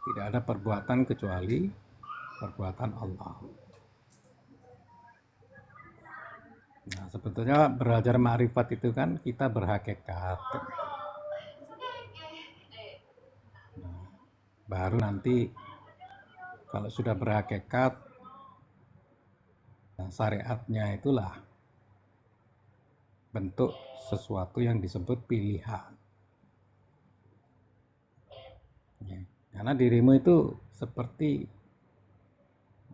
Tidak ada perbuatan kecuali perbuatan Allah. Nah, sebetulnya belajar ma'rifat itu kan kita berhakikat. Nah, baru nanti kalau sudah berhakikat, nah, syariatnya itulah bentuk sesuatu yang disebut pilihan. Ya, karena dirimu itu seperti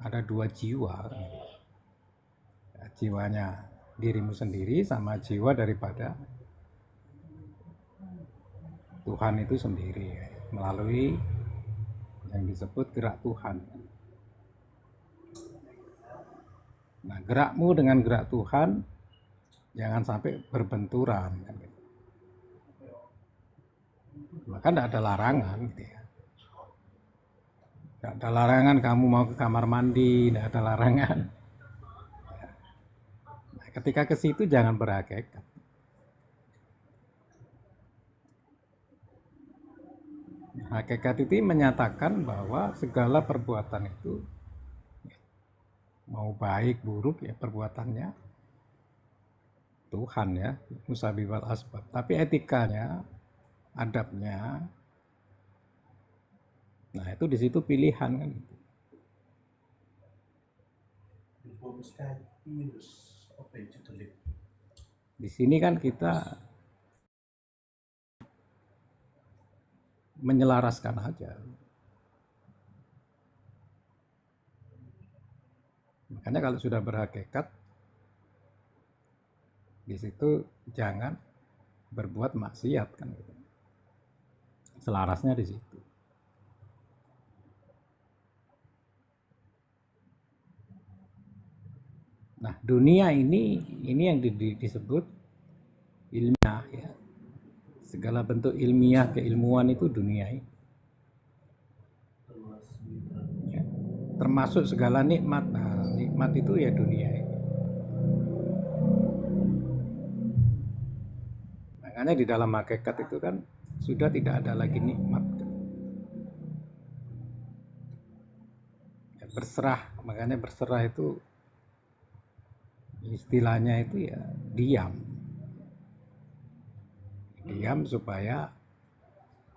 ada dua jiwa. Ya, jiwanya dirimu sendiri sama jiwa daripada Tuhan itu sendiri, ya, melalui yang disebut gerak Tuhan. Nah, gerakmu dengan gerak Tuhan jangan sampai berbenturan. Maka tidak ada larangan. Gitu ya. Tidak ada larangan kamu mau ke kamar mandi, tidak ada larangan. Nah, ketika ke situ jangan berhakikat. Hakikat itu menyatakan bahwa segala perbuatan itu mau baik buruk ya perbuatannya Tuhan ya, musabibat asbab. Tapi etikanya, adabnya, nah itu di situ pilihan kan. Di sini kan kita menyelaraskan aja. Makanya kalau sudah berhakikat, di situ jangan berbuat maksiat kan. Selarasnya di situ. Nah, dunia ini yang disebut ilmiah ya. Segala bentuk ilmiah keilmuan itu dunia ini. Ya. Termasuk segala nikmat. Nah, nikmat itu ya dunia ini. Makanya di dalam hakikat itu kan sudah tidak ada lagi nikmat. Ya, berserah, makanya berserah itu istilahnya itu ya diam. Diam supaya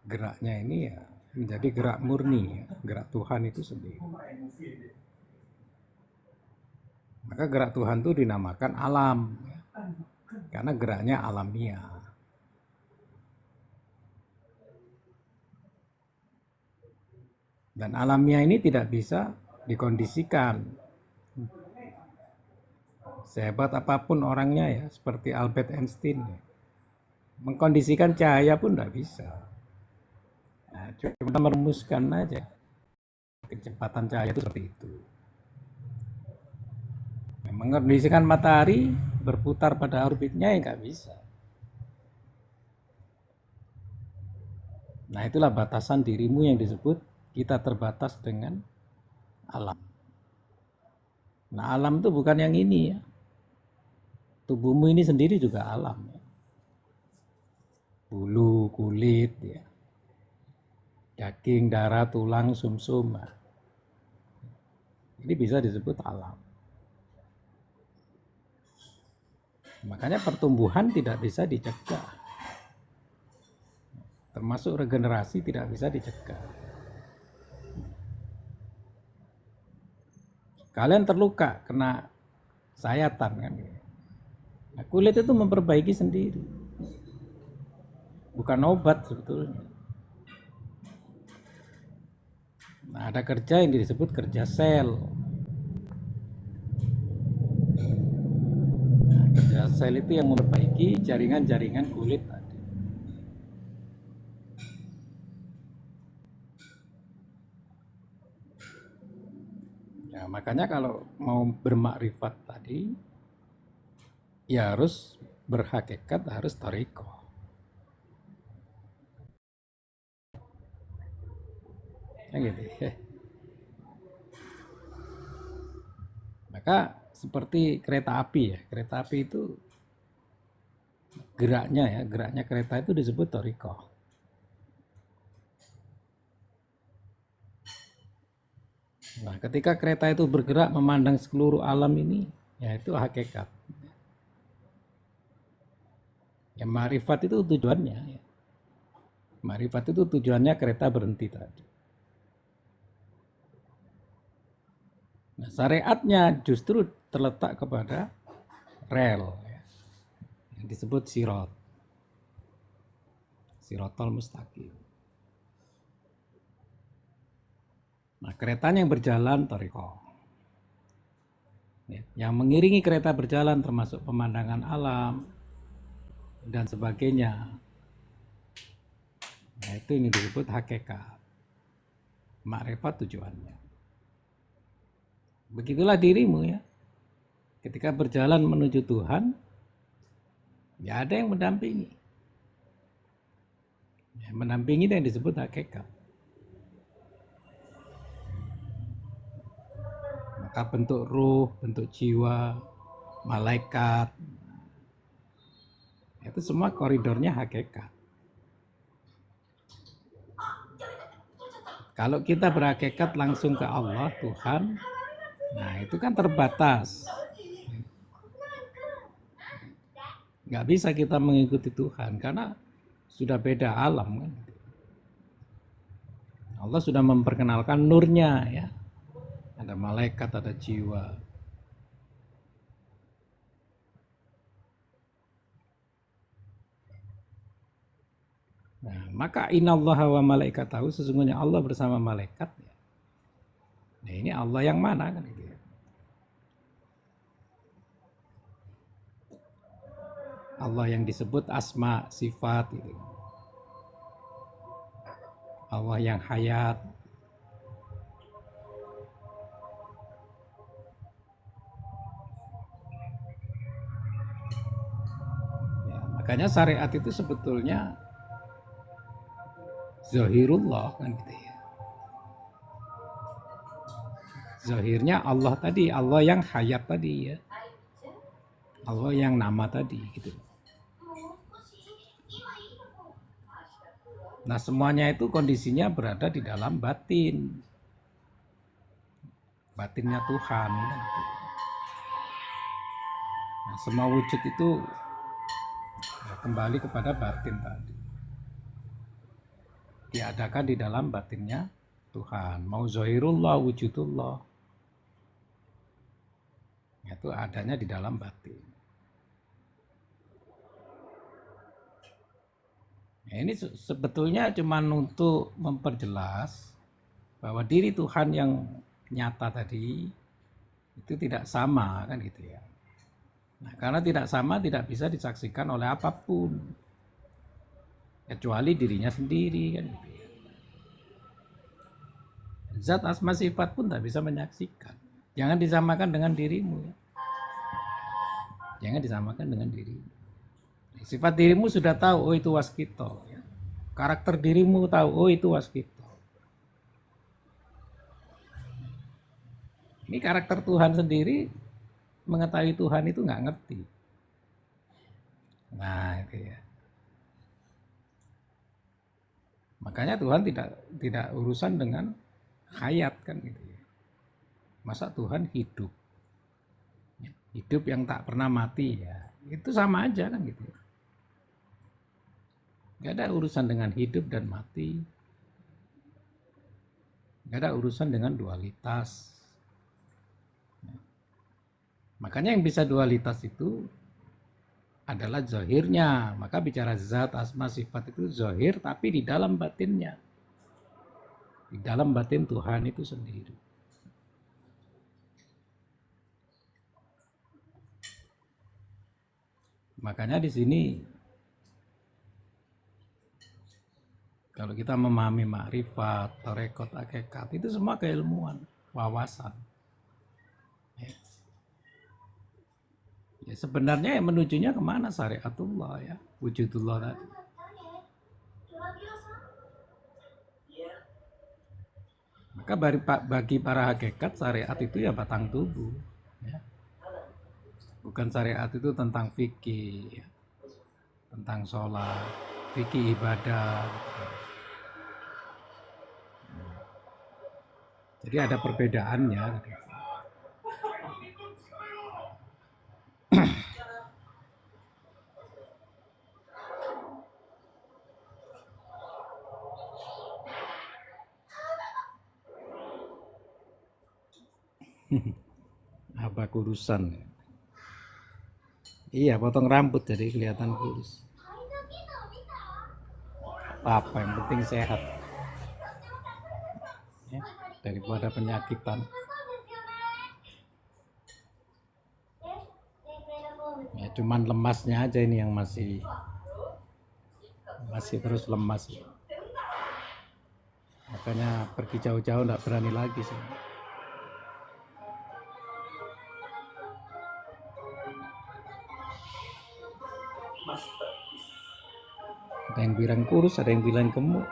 geraknya ini ya menjadi gerak murni, ya, gerak Tuhan itu sendiri. Maka gerak Tuhan itu dinamakan alam, ya, karena geraknya alamiah. Dan alamiah ini tidak bisa dikondisikan. Sehebat apapun orangnya ya, seperti Albert Einstein, ya, mengkondisikan cahaya pun tidak bisa. Nah, cuma merumuskan aja kecepatan cahaya itu seperti itu. Nah, mengkondisikan matahari berputar pada orbitnya ya nggak bisa. Nah, itulah batasan dirimu yang disebut kita terbatas dengan alam. Nah, alam itu bukan yang ini ya. Tubuhmu ini sendiri juga alam ya. Bulu, kulit ya. Daging, darah, tulang, sumsum. Nah, ini bisa disebut alam. Makanya pertumbuhan tidak bisa dicegah. Termasuk regenerasi tidak bisa dicegah. Kalian terluka kena sayatan kan. Nah, kulit itu memperbaiki sendiri. Bukan obat sebetulnya. Nah, ada kerja yang disebut kerja sel. Nah, kerja sel itu yang memperbaiki jaringan-jaringan kulit tadi. Ya, makanya kalau mau bermakrifat tadi, ya harus berhakikat, harus thariqah. Ya gitu. Maka seperti kereta api ya, kereta api itu geraknya kereta itu disebut thariqah. Nah, ketika kereta itu bergerak memandang seluruh alam ini, ya itu hakikat. Ya ma'rifat itu tujuannya. Ya. Ma'rifat itu tujuannya kereta berhenti tadi. Nah, syariatnya justru terletak kepada rel, ya, yang disebut sirot, sirotol mustaqim. Nah, keretanya yang berjalan thariqah. Yang mengiringi kereta berjalan termasuk pemandangan alam dan sebagainya. Nah, itu yang disebut hakikat. Makrifat tujuannya. Begitulah dirimu ya. Ketika berjalan menuju Tuhan, ya ada yang mendampingi. Ya, mendampingi itu yang disebut hakikat. Maka bentuk ruh, bentuk jiwa, malaikat, itu semua koridornya hakikat. Kalau kita berhakikat langsung ke Allah, Tuhan, nah itu kan terbatas. Nggak bisa kita mengikuti Tuhan karena sudah beda alam kan. Allah sudah memperkenalkan nurnya ya. Ada malaikat, ada jiwa. Nah, maka innallaha wa malaikatahu, sesungguhnya Allah bersama malaikat. Nah, ini Allah yang mana kan gitu ya. Allah yang disebut asma, sifat gitu. Allah yang hayat. Ya, makanya syariat itu sebetulnya zahirullah kan gitu ya. Zahirnya Allah tadi, Allah yang hayat tadi ya. Allah yang nama tadi gitu. Nah, semuanya itu kondisinya berada di dalam batin. Batinnya Tuhan kan gitu. Nah, semua wujud itu ya, kembali kepada batin tadi. Diadakan di dalam batinnya Tuhan. Mau zahirullah, wujudullah. Itu adanya di dalam batin. Nah, ini sebetulnya cuma untuk memperjelas bahwa diri Tuhan yang nyata tadi itu tidak sama kan gitu ya. Nah, karena tidak sama tidak bisa disaksikan oleh apapun kecuali dirinya sendiri kan gitu ya. Zat asma sifat pun tak bisa menyaksikan. Jangan disamakan dengan dirimu ya. Jangan disamakan dengan dirimu. Sifat dirimu sudah tahu, oh itu waskito. Ya. Karakter dirimu tahu, oh itu waskito. Ini karakter Tuhan sendiri mengetahui Tuhan itu nggak ngerti. Nah itu ya. Makanya Tuhan tidak urusan dengan hayat kan gitu ya. Masa Tuhan hidup? Hidup yang tak pernah mati ya. Itu sama aja kan gitu ya. Gak ada urusan dengan hidup dan mati. Gak ada urusan dengan dualitas. Makanya yang bisa dualitas itu adalah zahirnya. Maka bicara zat, asma, sifat itu zahir tapi di dalam batinnya. Di dalam batin Tuhan itu sendiri. Makanya di sini kalau kita memahami makrifat, tarekat, hakikat, itu semua keilmuan, wawasan. Ya sebenarnya menujunya kemana syariatullah ya, wujudullah tadi. Maka bagi para hakikat syariat itu ya batang tubuh. Ya. Bukan syariat itu tentang fikih, ya. Tentang sholat, fikih ibadah. Jadi ada perbedaannya. Apa kurusan? Iya, potong rambut jadi kelihatan kurus. Apa yang penting sehat, ya, daripada penyakitan. Ya, cuman lemasnya aja ini yang masih terus lemas. Makanya pergi jauh-jauh nggak berani lagi sih. Ada yang bilang kurus, ada yang bilang gemuk.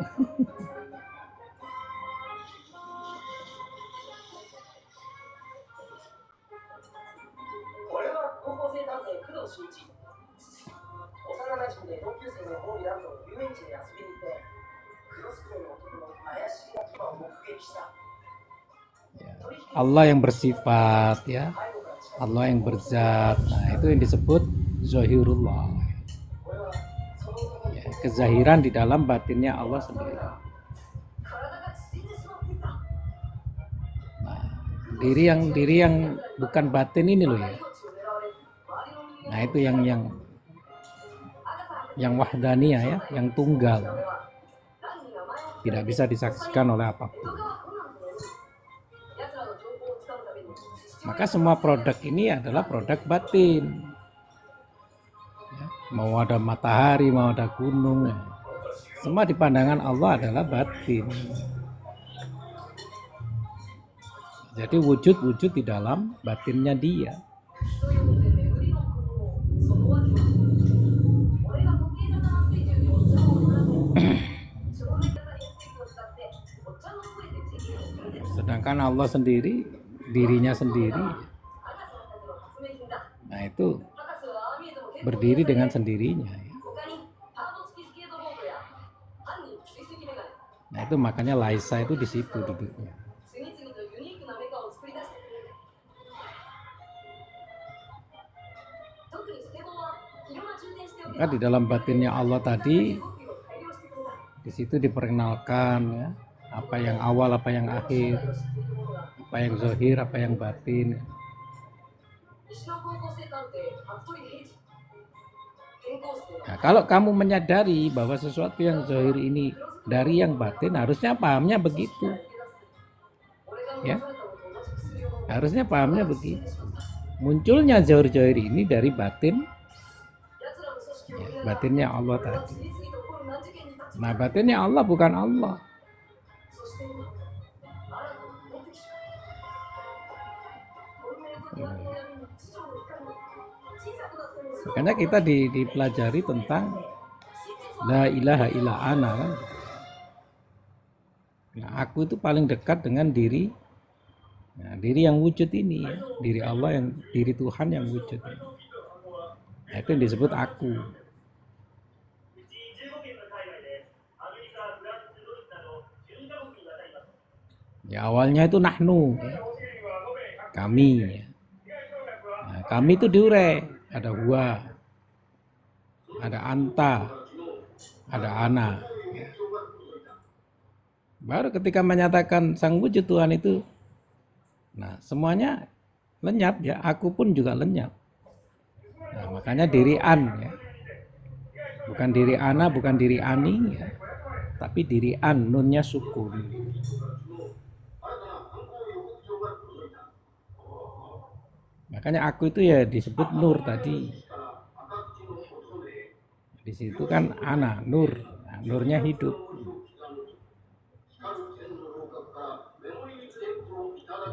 Allah yang bersifat, ya, Allah yang berzat. Nah, itu yang disebut zahirullah, ya, kezahiran di dalam batinnya Allah sendiri. Nah, diri yang bukan batin ini loh ya. Nah, itu yang wahdaniyah, ya, yang tunggal, tidak bisa disaksikan oleh apapun. Maka semua produk ini adalah produk batin, ya, mau ada matahari, mau ada gunung, ya, semua di pandangan Allah adalah batin. Jadi wujud-wujud di dalam batinnya dia. Sedangkan Allah sendiri, dirinya sendiri, nah itu berdiri dengan sendirinya, ya. Nah itu makanya Laisa itu di situ duduknya. Maka di dalam batinnya Allah tadi, di situ diperkenalkan, ya, apa yang awal, apa yang akhir, apa yang zahir, apa yang batin. Nah, kalau kamu menyadari bahwa sesuatu yang zahir ini dari yang batin, harusnya pahamnya begitu, ya, harusnya pahamnya begitu. Munculnya zahir-zahir ini dari batin, ya, batinnya Allah tadi. Nah, batinnya Allah bukan Allah. Makanya kita dipelajari tentang la ilaha illa ana, kan? Nah, aku itu paling dekat dengan diri, nah, diri yang wujud ini, ya, diri Allah, yang diri Tuhan yang wujud ini. Nah, itu yang disebut aku. Ya, awalnya itu nahnu, ya, kami, ya. Nah, kami itu diurai, ada huwa, ada anta, ada ana, ya. Baru ketika menyatakan sang wujud Tuhan itu, nah semuanya lenyap, ya, aku pun juga lenyap. Nah, makanya diri an, ya, bukan diri ana, bukan diri ani, ya, tapi diri an, nunnya sukun. Makanya aku itu ya disebut nur tadi. Di situ kan ana, nur, nah, nurnya hidup.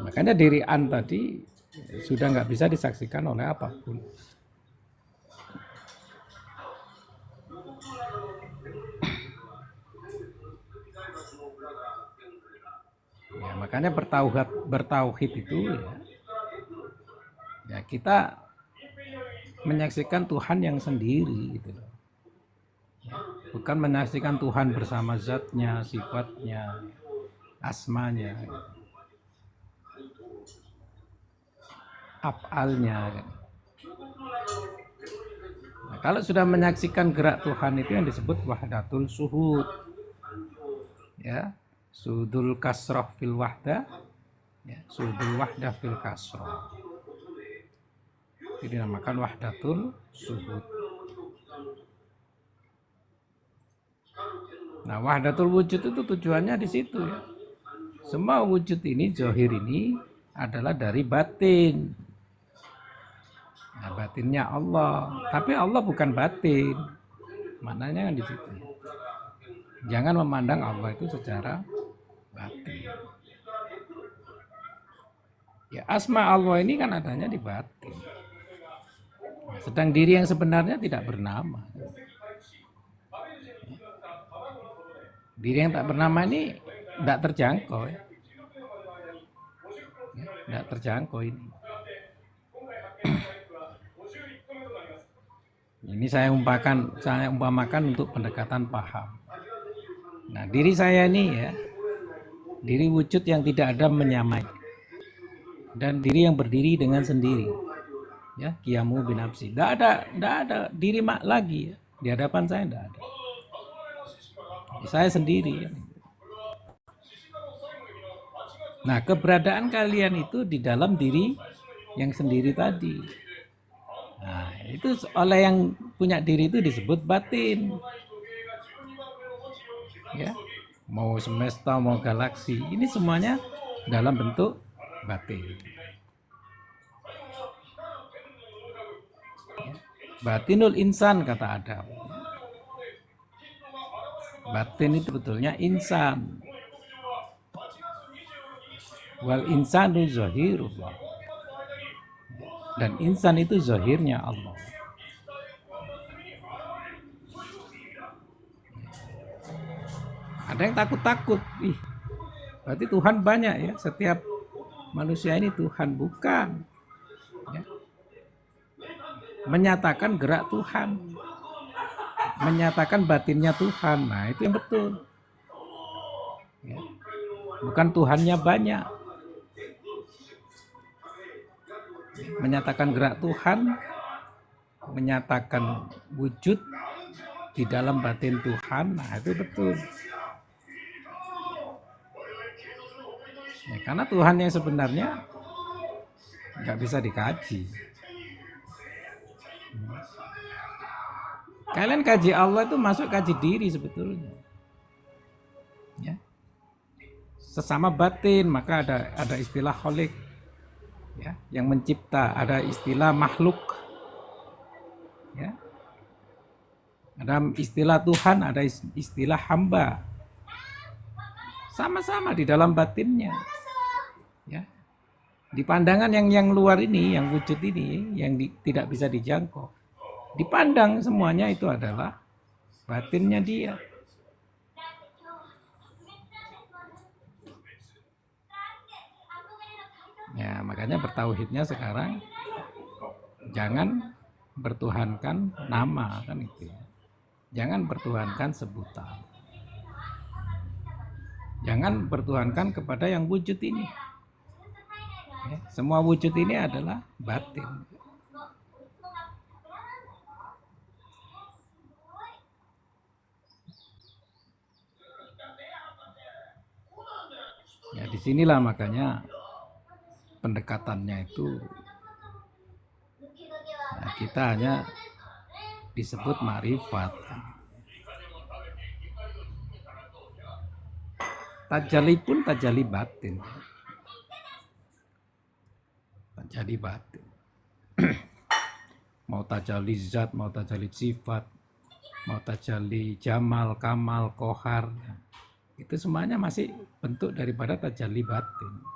Makanya diri an tadi sudah nggak bisa disaksikan oleh apapun. Ya, makanya bertauhid itu, ya kita menyaksikan Tuhan yang sendiri gitu, ya, bukan menyaksikan Tuhan bersama zatnya, sifatnya, asmanya, gitu. af'alnya kan. Nah, kalau sudah menyaksikan gerak Tuhan itu yang disebut wahdatul suhud. Ya, sudul kasroh fil wahdah, ya, sudul wahdah fil kasroh. Ini dinamakan wahdatul suhud. Nah, wahdatul wujud itu tujuannya di situ ya. Semua wujud ini, zahir ini adalah dari batin. Nah, batinnya Allah. Tapi Allah bukan batin. Maknanya kan di situ. Jangan memandang Allah itu secara batin. Ya, asma Allah ini kan adanya di batin. Sedang diri yang sebenarnya tidak bernama. Diri yang tak bernama ini tidak terjangkau. Ya. Tidak terjangkau ini. Ini saya umpamakan untuk pendekatan paham. Nah, diri saya ini ya, diri wujud yang tidak ada menyamai, dan diri yang berdiri dengan sendiri. Ya, qiyamu binafsi. Tidak ada diri mak lagi ya. Di hadapan saya tidak ada. Saya sendiri. Ya. Nah, keberadaan kalian itu di dalam diri yang sendiri tadi. Nah, itu oleh yang punya diri itu disebut batin. Ya, mau semesta, mau galaksi, ini semuanya dalam bentuk batin. Ya. Batinul insan kata Adam. Batin itu betulnya insan. Wal insanu zahirullah. Dan insan itu zahirnya Allah. Ada yang takut-takut. Berarti Tuhan banyak ya. Setiap manusia ini Tuhan. Bukan. Ya. Menyatakan gerak Tuhan. Menyatakan batinnya Tuhan. Nah, itu yang betul. Ya. Bukan Tuhannya banyak. Menyatakan gerak Tuhan, menyatakan wujud di dalam batin Tuhan. Nah, itu betul. Ya, karena Tuhan yang sebenarnya nggak bisa dikaji. Kalian kaji Allah itu masuk kaji diri sebetulnya. Ya. Sesama batin, maka ada istilah kholik. Ya, yang mencipta, ada istilah makhluk. Ya. Ada istilah Tuhan, ada istilah hamba. Sama-sama di dalam batinnya. Ya. Di pandangan yang luar ini, yang wujud ini, yang tidak bisa dijangkau, dipandang semuanya itu adalah batinnya dia. Ya, makanya bertauhidnya sekarang jangan bertuhankan nama, kan itu ya. Jangan bertuhankan sebutan. Jangan bertuhankan kepada yang wujud ini. Ya, semua wujud ini adalah batin. Ya, disinilah makanya pendekatannya itu nah, kita hanya disebut ma'rifat. Tajalli pun tajalli batin. Tajalli batin. Mau tajalli zat, mau tajalli sifat, mau tajalli jamal, kamal, kohar, itu semuanya masih bentuk daripada tajalli batin.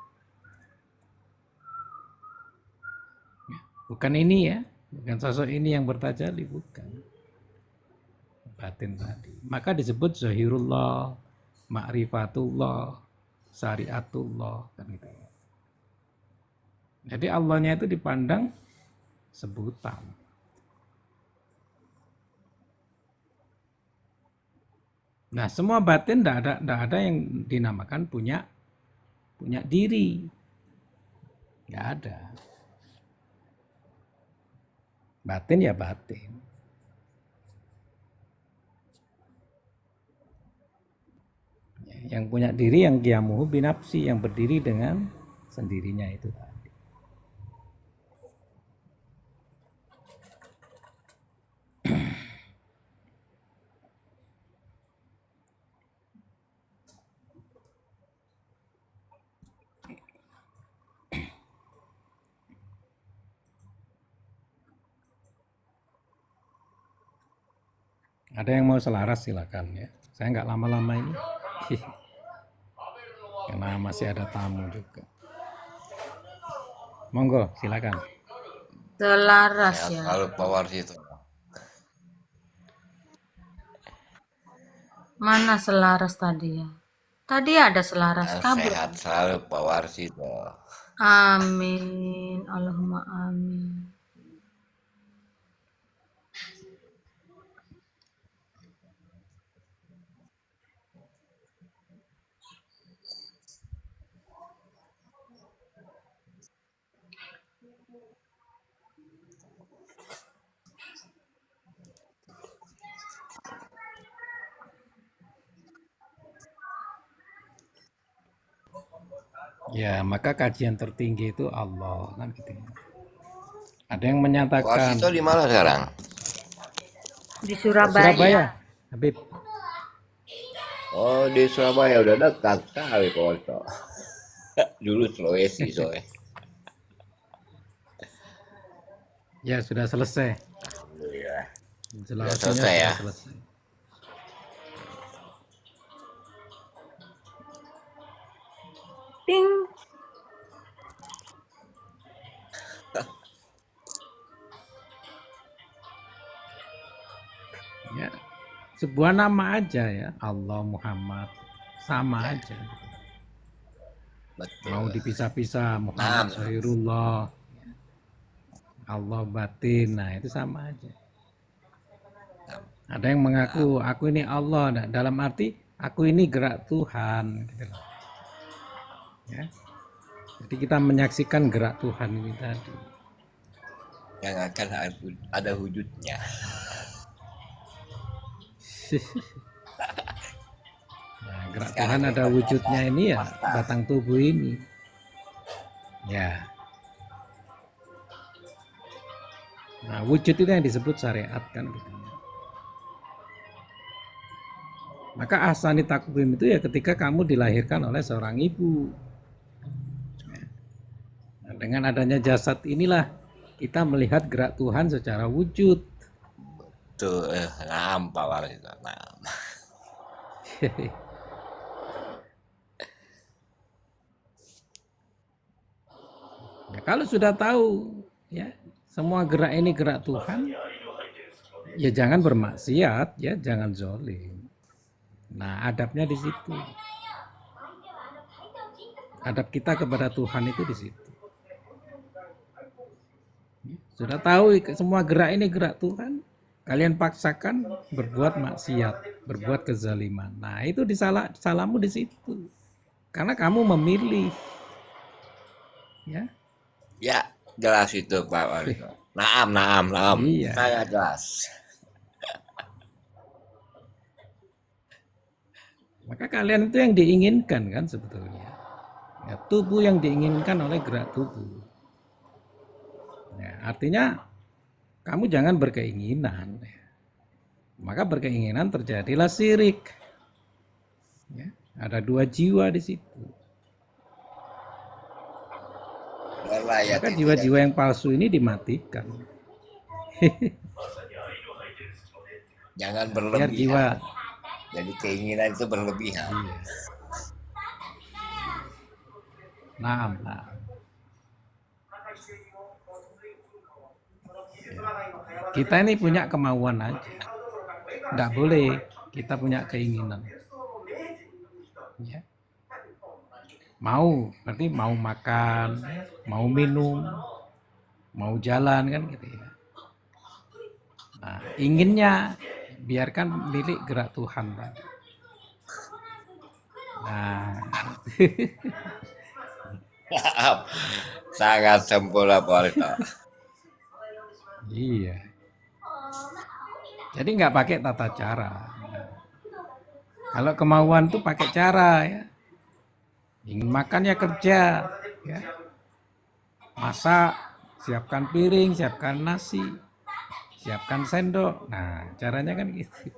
Bukan ini ya, bukan sosok ini yang bertajalli, bukan. Batin tadi. Maka disebut zahirullah, ma'rifatullah, syariatullah, kan gitu. Jadi Allahnya itu dipandang sebutan. Nah, semua batin tidak ada yang dinamakan punya diri. Nggak ada. Batin ya batin. Yang punya diri yang qiyamuhu binafsi, yang berdiri dengan sendirinya itu tadi. Ada yang mau selaras silakan ya. Saya nggak lama-lama ini. Karena masih ada tamu juga. Monggo, silakan. Selaras Ya, ya. selalu power itu. Mana selaras tadi ya? Tadi ada selaras kabur. Sehat selalu power itu. Amin. Allahumma amin. Ya, maka kajian tertinggi itu Allah kan gitu. Ada yang Power menyatakan itu di mana sekarang? Di Surabaya. Surabaya, Habib. Oh, di Surabaya udah dekat sekali power itu. Dulu Sulawesi soalnya. Ya sudah selesai. Alhamdulillah. Jelasnya selesai ya? sudah selesai. Ting. Ya, sebuah nama aja ya, Allah Muhammad sama Ya. aja. Betul. Mau dipisah-pisah Muhammad Syairullah, Allah batin, nah itu sama aja. Ada yang mengaku aku ini Allah, nah, dalam arti aku ini gerak Tuhan gitu loh. Ya. Jadi kita menyaksikan gerak Tuhan ini tadi. Yang akan ada wujudnya. Nah, gerak Tuhan ada wujudnya ini ya batang tubuh ini. Ya. Nah, wujud itu yang disebut syariat kan gitu. Maka ahsani takwim itu ya ketika kamu dilahirkan oleh seorang ibu. Nah, dengan adanya jasad inilah kita melihat gerak Tuhan secara wujud. Tuh, power itu. Ya, kalau sudah tahu ya semua gerak ini gerak Tuhan, ya jangan bermaksiat, ya jangan zolim. Nah, adabnya di situ. Adab kita kepada Tuhan itu di situ. Sudah tahu semua gerak ini gerak Tuhan, kalian paksakan berbuat maksiat, berbuat kezaliman. Nah, itu salahmu di situ. Karena kamu memilih. Ya. Ya, jelas itu Pak Wali. Naam. Iya. Saya jelas. Maka kalian itu yang diinginkan kan sebetulnya. Ya, tubuh yang diinginkan oleh gerak tubuh. Ya, artinya kamu jangan berkeinginan. Maka berkeinginan terjadilah syirik. Ya, ada dua jiwa di situ. Maka jiwa-jiwa yang palsu ini dimatikan. Jangan berlebihan. Biar jiwa. Jadi keinginan itu berlebihan. Iya. Nah. Kita ini punya kemauan aja. Nggak boleh kita punya keinginan. Ya. Mau, berarti mau makan, mau minum, mau jalan kan gitu ya. Nah, inginnya biarkan milik gerak Tuhan. Nah, sangat sempurna Pak Wali. Iya. Jadi nggak pakai tata cara. Kalau kemauan tuh pakai cara ya. Ingin makan ya kerja, ya. Masak, siapkan piring, siapkan nasi, siapkan sendok. Nah, caranya kan gitu.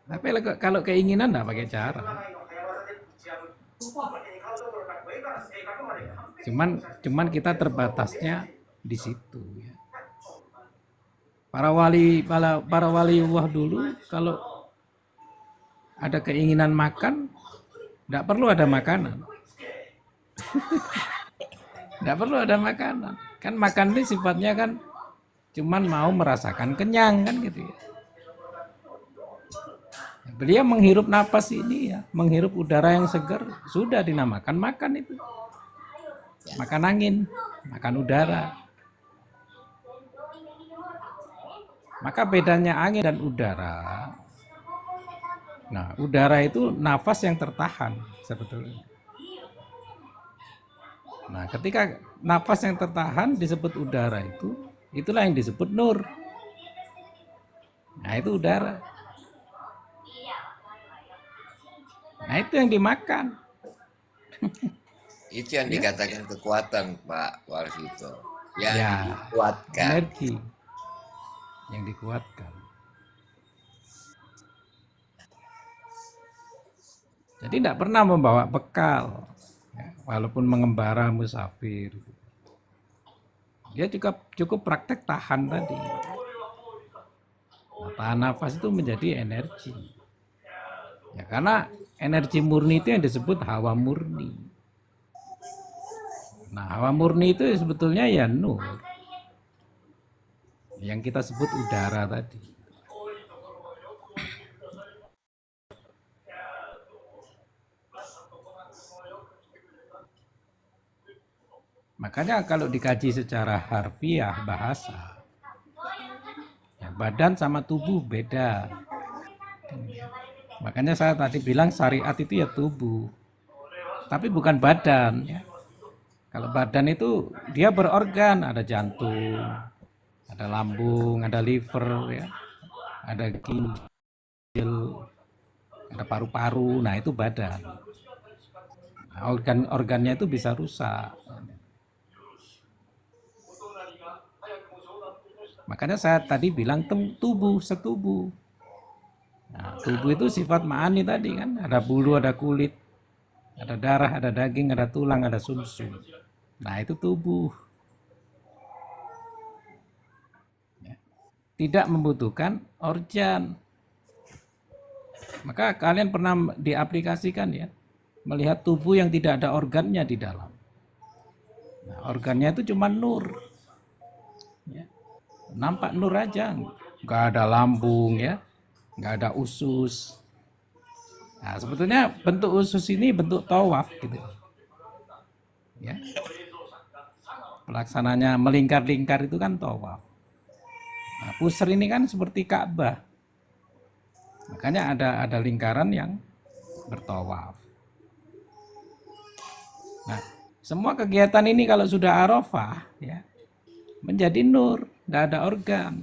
Tapi kalau keinginan nggak pakai cara. Cuman kita terbatasnya di situ ya. Para waliullah dulu kalau ada keinginan makan, nggak perlu ada makanan. Nggak perlu ada makanan. Kan makan ini sifatnya kan cuman mau merasakan kenyang kan gitu ya. Beliau menghirup napas ini ya, menghirup udara yang segar, sudah dinamakan makan itu. Makan angin, makan udara. Maka bedanya angin dan udara. Nah, udara itu nafas yang tertahan sebetulnya. Nah, ketika nafas yang tertahan disebut udara itu, itulah yang disebut nur. Nah, itu udara. Nah, itu yang dimakan. Itu yang dikatakan kekuatan, Pak Warsito. Yang Ya, dikuatkan. energi yang dikuatkan. Jadi tidak pernah membawa bekal, ya, walaupun mengembara musafir. Dia juga cukup praktek tahan tadi. Nah, tahan nafas itu menjadi energi. Ya, karena energi murni itu yang disebut hawa murni. Nah, hawa murni itu sebetulnya ya nur. Yang kita sebut udara tadi. Makanya kalau dikaji secara harfiah bahasa, ya badan sama tubuh beda. Makanya saya tadi bilang syariat itu ya tubuh, tapi bukan badan. Ya. Kalau badan itu dia berorgan, ada jantung, ada lambung, ada liver, ya, ada ginjal, ada paru-paru. Nah itu badan. Nah, organ-organnya itu bisa rusak. Makanya saya tadi bilang tubuh setubuh. Nah, tubuh itu sifat ma'ani tadi kan, ada bulu, ada kulit, ada darah, ada daging, ada tulang, ada sumsum. Nah, itu tubuh. Ya. Tidak membutuhkan organ. Maka kalian pernah diaplikasikan ya, melihat tubuh yang tidak ada organnya di dalam. Nah, organnya itu cuma nur. Ya. Nampak nur aja, nggak ada lambung ya, nggak ada usus. Nah, sebetulnya bentuk usus ini bentuk tawaf gitu. Ya. Pelaksananya melingkar-lingkar itu kan tawaf. Nah, pusar ini kan seperti Ka'bah. Makanya ada lingkaran yang bertawaf. Nah, semua kegiatan ini kalau sudah Arafah ya, menjadi nur, nggak ada organ.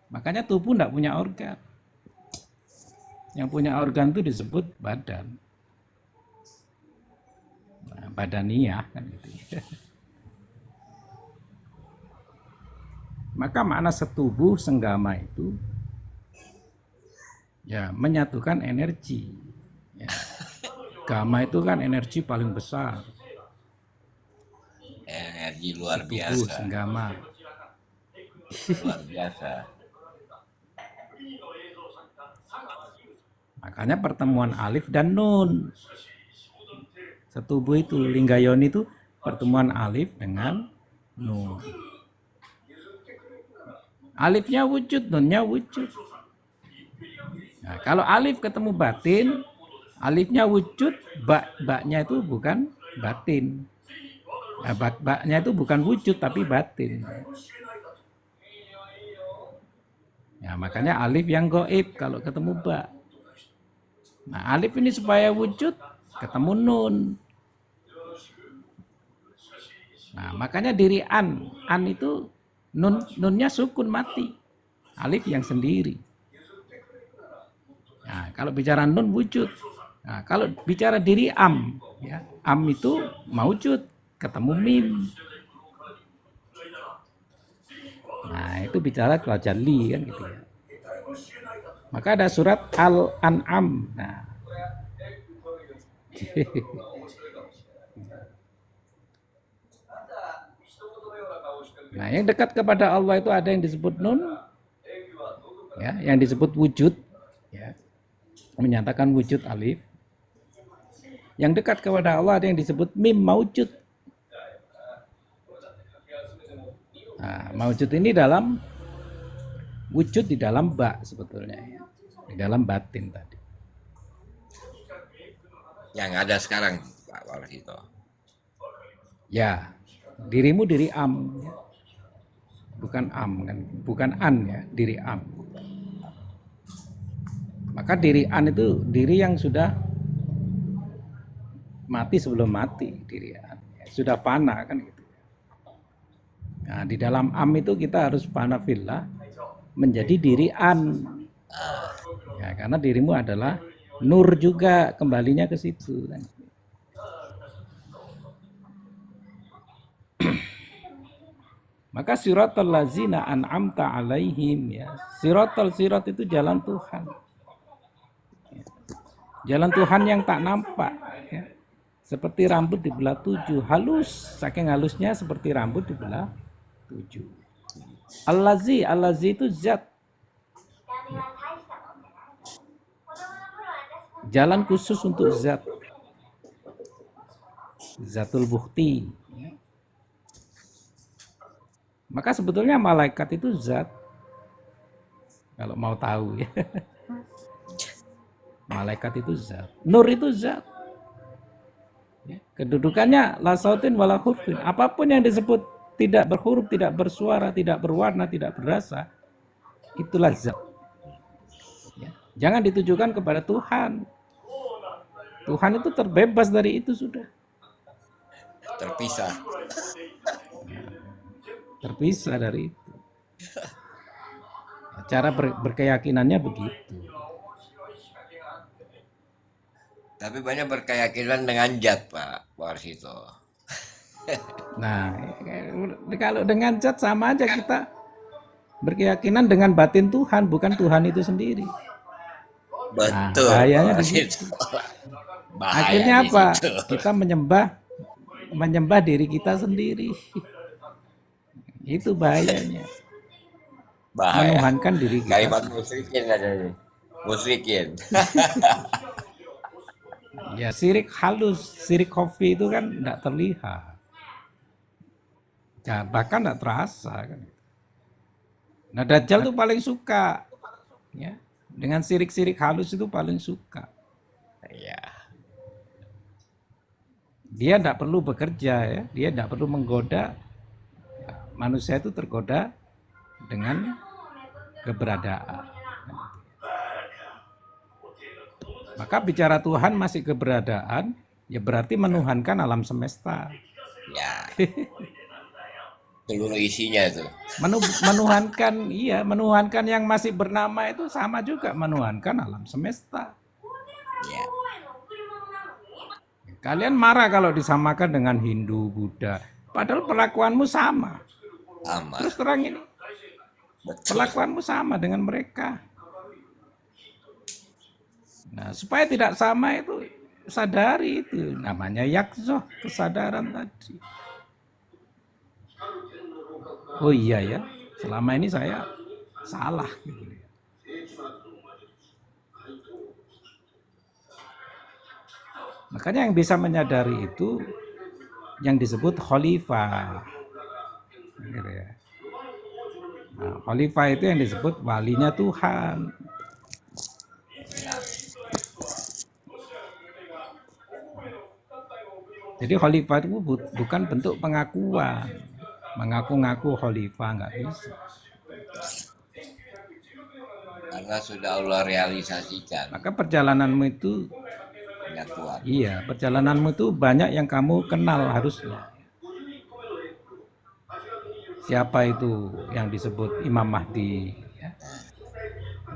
Makanya tubuh nggak punya organ. Yang punya organ itu disebut badan. Nah, badaniyah kan gitu. Maka makna setubuh senggama itu ya menyatukan energi. Ya. Gama itu kan energi paling besar. Energi luar Setubuh biasa. senggama. Luar biasa. Makanya pertemuan alif dan nun. Setubuh itu linggayoni itu pertemuan alif dengan nun. Alifnya wujud, nunnya wujud. Nah, kalau alif ketemu batin, alifnya wujud, baknya itu bukan batin. Nah, baknya itu bukan wujud tapi batin. Ya, makanya alif yang goib kalau ketemu bak. Nah, alif ini supaya wujud ketemu nun. Nah, makanya diri an itu Nunnya sukun mati. Alif yang sendiri. Nah, kalau bicara nun wujud. Nah, kalau bicara diri am, ya, am itu maujud, ketemu mim. Nah, itu bicara tajalli kan gitu ya. Maka ada surat Al-An'am. Nah, yang dekat kepada Allah itu ada yang disebut nun, ya, yang disebut wujud, ya, menyatakan wujud alif. Yang dekat kepada Allah ada yang disebut mim maujud. Nah, maujud ini dalam wujud di dalam ba sebetulnya, ya, di dalam batin tadi. Yang ada sekarang, Pak Warsito. Ya, dirimu diri am, ya. Bukan am kan, bukan an ya, diri am. Maka diri an itu diri yang sudah mati sebelum mati, diri an. Ya, sudah fana kan gitu. Nah, di dalam am itu kita harus fana fillah menjadi diri an. Ya, karena dirimu adalah nur juga, kembalinya ke situ kan. Maka siratal lazina an'amta alaihim, ya. Sirat itu jalan Tuhan. Jalan Tuhan yang tak nampak, ya. Seperti rambut dibelah 7, halus, saking halusnya seperti rambut dibelah 7. Al-lazi itu zat. Jalan khusus untuk zat. Zatul Bukhti. Maka sebetulnya malaikat itu zat. Kalau mau tahu ya. Malaikat itu zat. Nur itu zat. Ya, kedudukannya la sautin wala hurfin. Apapun yang disebut tidak berhuruf, tidak bersuara, tidak berwarna, tidak berasa, itulah zat. Ya, jangan ditujukan kepada Tuhan. Tuhan itu terbebas dari itu sudah. Terpisah dari itu. Cara berkeyakinannya begitu. Tapi banyak berkeyakinan dengan zat, Pak Warsito. Nah, kalau dengan zat sama aja kita berkeyakinan dengan batin Tuhan, bukan Tuhan itu sendiri. Betul. Nah, bahayanya di situ. Akhirnya apa? Kita menyembah diri kita sendiri. Itu bahayanya. Menuhankan diri kita. Kalimat musyrikin ada nih. Musyrikin. Ya, sirik halus, sirik khafi itu kan tidak terlihat. Ya, bahkan tidak terasa kan. Nah, Dajjal itu paling suka, ya, dengan sirik-sirik halus itu paling suka. Ya. Dia tidak perlu bekerja, ya, dia tidak perlu menggoda. Ya, manusia itu tergoda dengan keberadaan. Maka bicara Tuhan masih keberadaan, ya berarti menuhankan alam semesta. Ya. Seluruh isinya itu. Menuhankan, iya, menuhankan yang masih bernama itu sama juga menuhankan alam semesta. Ya. Kalian marah kalau disamakan dengan Hindu, Buddha, padahal perlakuanmu sama. Sama. Terus terang ini, Betul. perlakuanmu sama dengan mereka. Nah, supaya tidak sama itu sadari itu namanya yakzoh, kesadaran tadi. Oh iya ya, selama ini saya salah gitu ya. Makanya yang bisa menyadari itu yang disebut khalifah. Gitu ya. Nah, khalifah itu yang disebut walinya Tuhan. Jadi khalifah itu bukan bentuk pengakuan. Mengaku-ngaku khalifah nggak bisa. Karena sudah Allah realisasikan. Maka perjalananmu itu, Penyatuan. iya, perjalananmu itu banyak yang kamu kenal harusnya. siapa itu yang disebut Imam Mahdi, ya.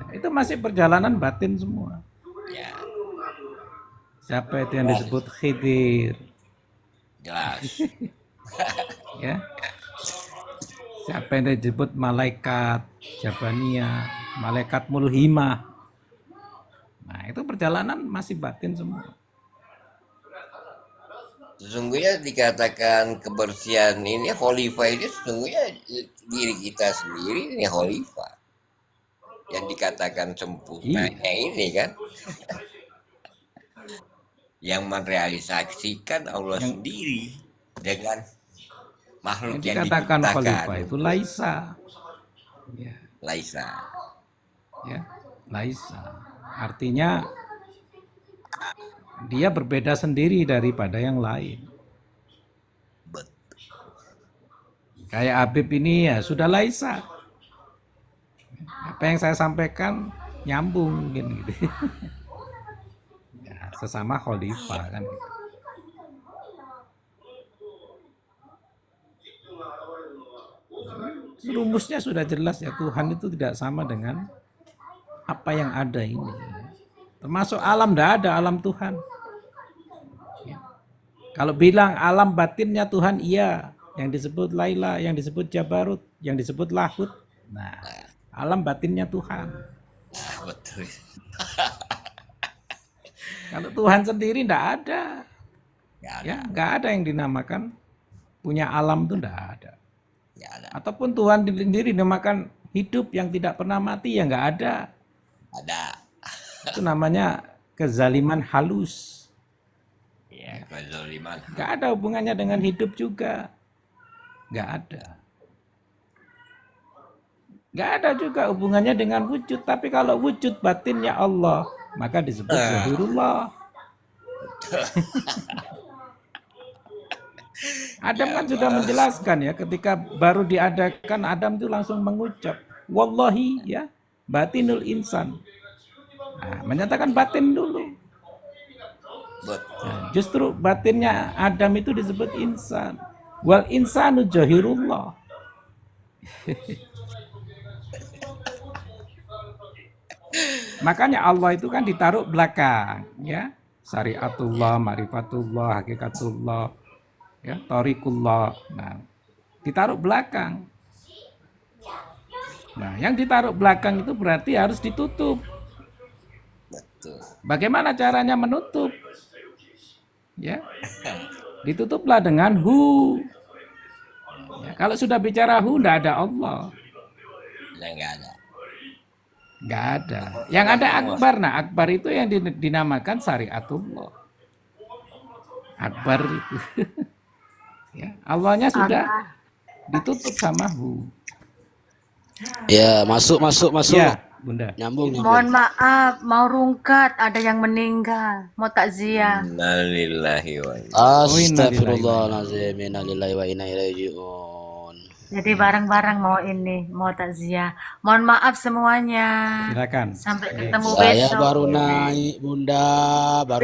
Itu masih perjalanan batin semua. Ya, Siapa itu yang disebut Khidir, jelas. ya. Siapa yang disebut malaikat Jabaniyah, malaikat mulhimah. Nah, itu perjalanan masih batin semua. Sesungguhnya dikatakan kebersihan ini khalifah ini sesungguhnya diri kita sendiri ini khalifah. Yang dikatakan sempurnanya ini kan yang merealisasikan Allah Yang- sendiri dengan makhluk Yang yang dikatakan khalifah diciptakan. itu Laisa. Ya, Laisa. ya, Laisa. Artinya dia berbeda sendiri daripada yang lain. Betul. Kayak Habib ini ya sudah Laisa. Apa yang saya sampaikan nyambung mungkin gitu. Ya, sesama khalifah kan. Gitu. Rumusnya sudah jelas ya, Tuhan itu tidak sama dengan apa yang ada ini. Termasuk alam, tidak ada alam Tuhan. Ya. Kalau bilang alam batinnya Tuhan, iya. Yang disebut Laila, yang disebut Jabarut, yang disebut Lahut. Nah, alam batinnya Tuhan. Nah, betul. Kalau Tuhan sendiri tidak ada. Nggak ada. Ya, nggak ada yang dinamakan punya alam itu tidak ada. Nggak ada. Ataupun Tuhan sendiri dinamakan hidup yang tidak pernah mati, ya nggak ada. Ada. Itu namanya kezaliman halus. Ya, kezaliman. Nggak ada hubungannya dengan hidup juga. Nggak ada. Nggak ada juga hubungannya dengan wujud. Tapi kalau wujud batinnya Allah, maka disebut Zahirullah. Adam kan sudah menjelaskan ya, ketika baru diadakan Adam itu langsung mengucap wallahi ya batinul insan. Nah, menyatakan batin dulu. Betul. Nah, justru batinnya Adam itu disebut insan. Wal insanu jahirullah. Makanya Allah itu kan ditaruh belakang ya. Syariatullah, marifatullah, hakikatullah, ya, tarikullah. Nah, ditaruh belakang. Nah, yang ditaruh belakang itu berarti harus ditutup. Betul. Bagaimana caranya menutup? Ya, ditutuplah dengan hu. Ya, kalau sudah bicara hu, tidak ada Allah. Nah, nggak ada. Nggak ada. Yang ada akbar. Nah, akbar itu yang dinamakan syariatullah. Akbar itu. Ya, Allahnya sudah ditutup sama hu. Ya, masuk. Ya, Bunda. Nyambung. Mohon maaf, mau rungkat, ada yang meninggal, mau takziah. Innalillahi wa inna. Astagfirullahaladzim. Innalillahi wa inna ilaihi raji'un. Jadi bareng-bareng mau ini, mau takziah. Mohon maaf semuanya. Silakan. Sampai ketemu Saya besok. baru naik, Bunda. Baru